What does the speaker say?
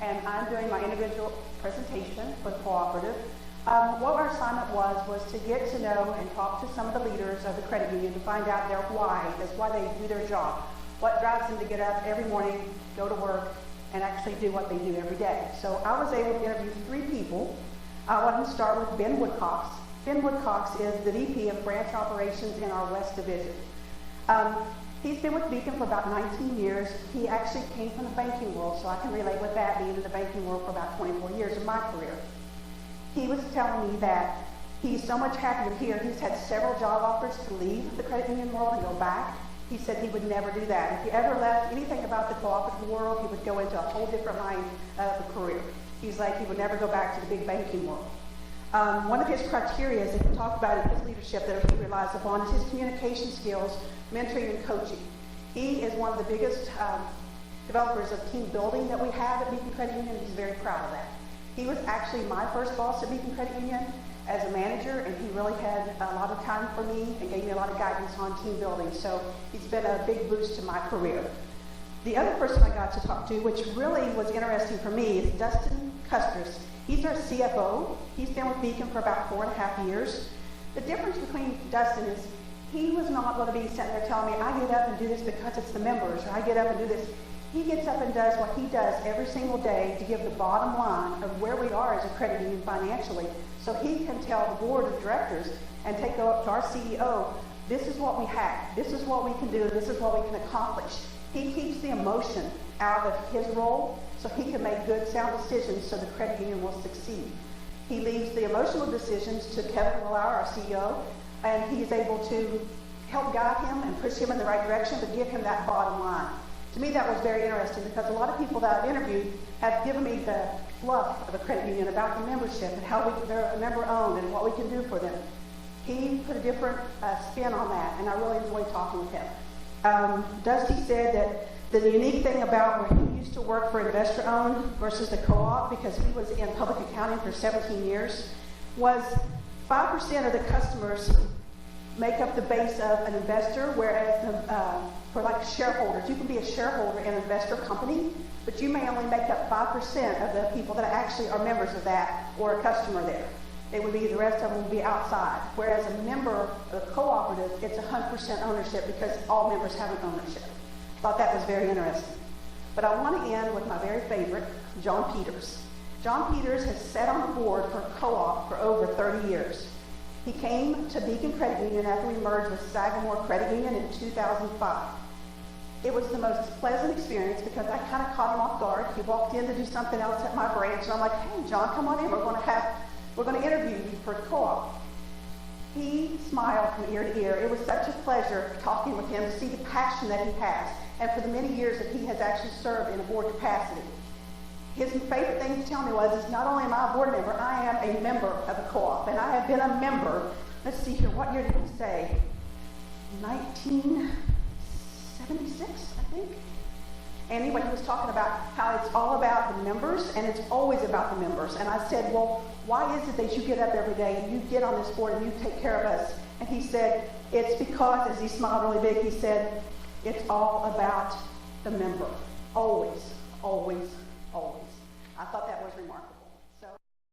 and I'm doing my individual presentation for the cooperative. What our assignment was to get to know and talk to some of the leaders of the credit union to find out their why, that's why they do their job, what drives them to get up every morning, go to work, and actually do what they do every day. So I was able to interview 3 people. I wanted to start with Ben Woodcox. Ben Woodcox is the VP of Branch Operations in our West Division. He's been with Beacon for about 19 years. He actually came from the banking world, so I can relate with that, being in the banking world for about 24 years of my career. He was telling me that he's so much happier here. He's had several job offers to leave the credit union world and go back. He said he would never do that. If he ever left anything about the cooperative world, he would go into a whole different line of a career. He's like, he would never go back to the big banking world. One of his criteria that he talked about in his leadership that he relies upon is his communication skills, mentoring, and coaching. He is one of the biggest developers of team building that we have at Beacon Credit Union. He's very proud of that. He was actually my first boss at Beacon Credit Union as a manager, and he really had a lot of time for me and gave me a lot of guidance on team building. So he's been a big boost to my career. The other person I got to talk to, which really was interesting for me, is Dustin Custers. He's our CFO. He's been with Beacon for about 4.5 years. The difference between Dustin is he was not going to be sitting there telling me, I get up and do this because it's the members, or I get up and do this. He gets up and does what he does every single day to give the bottom line of where we are as a credit union financially, so he can tell the board of directors and take up to our CEO, this is what we have, this is what we can do, this is what we can accomplish. He keeps the emotion out of his role so he can make good, sound decisions so the credit union will succeed. He leaves the emotional decisions to Kevin Willour, our CEO, and he's able to help guide him and push him in the right direction, but give him that bottom line. To me, that was very interesting because a lot of people that I've interviewed have given me the fluff of a credit union about the membership and how they're member-owned and what we can do for them. He put a different spin on that, and I really enjoyed talking with him. Dusty said that the unique thing about where he used to work for investor-owned versus the co-op, because he was in public accounting for 17 years, was 5% of the customers make up the base of an investor, whereas for like shareholders, you can be a shareholder in an investor company, but you may only make up 5% of the people that actually are members of that or a customer there. It would be the rest of them would be outside. Whereas a member of a cooperative, it's 100% ownership because all members have an ownership. Thought that was very interesting. But I want to end with my very favorite, John Peters. John Peters has sat on the board for a co-op for over 30 years. He came to Beacon Credit Union after we merged with Sagamore Credit Union in 2005. It was the most pleasant experience because I kind of caught him off guard. He walked in to do something else at my branch, and I'm like, hey, John, come on in. We're going to interview you for the co-op. He smiled from ear to ear. It was such a pleasure talking with him to see the passion that he has, and for the many years that he has actually served in a board capacity. His favorite thing to tell me was, not only am I a board member, I am a member of a co-op, and I have been a member, let's see here, what year did he say? 1976, I think. Anyway, he was talking about how it's all about the members, and it's always about the members. And I said, well, why is it that you get up every day and you get on this board and you take care of us? And he said, it's because, as he smiled really big, he said, it's all about the member. Always, always, always. I thought that